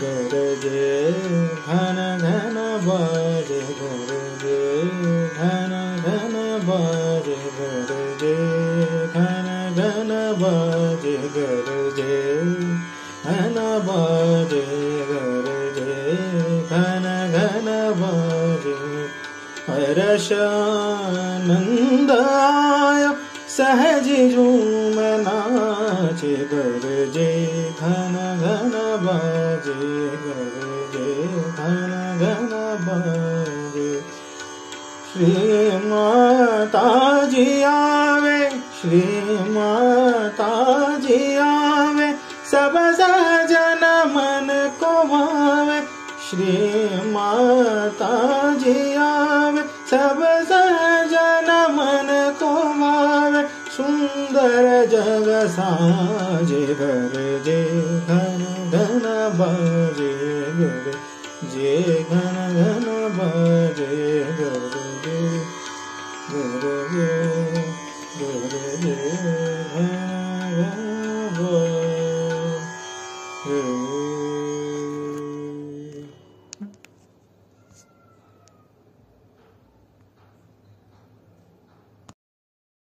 गरजे घन घन बाजे गरजे घन घन बाजे गरजे घन घन बाजे गरजे घन बाजे गरजे घन घन बाजे हर्षानंद आया सहज झूम नाचे गरजे घन घन बाजे गरजे घन घन बाजे श्री माता जी आवे श्री माता जी आवे सब सजन मन को भावे श्री माता जी आवे सब सजन मन को भावे सुंदर जग साजे गरजे घन घन बाजे गरजे घन घन बाजे गरजे गरजे गरजे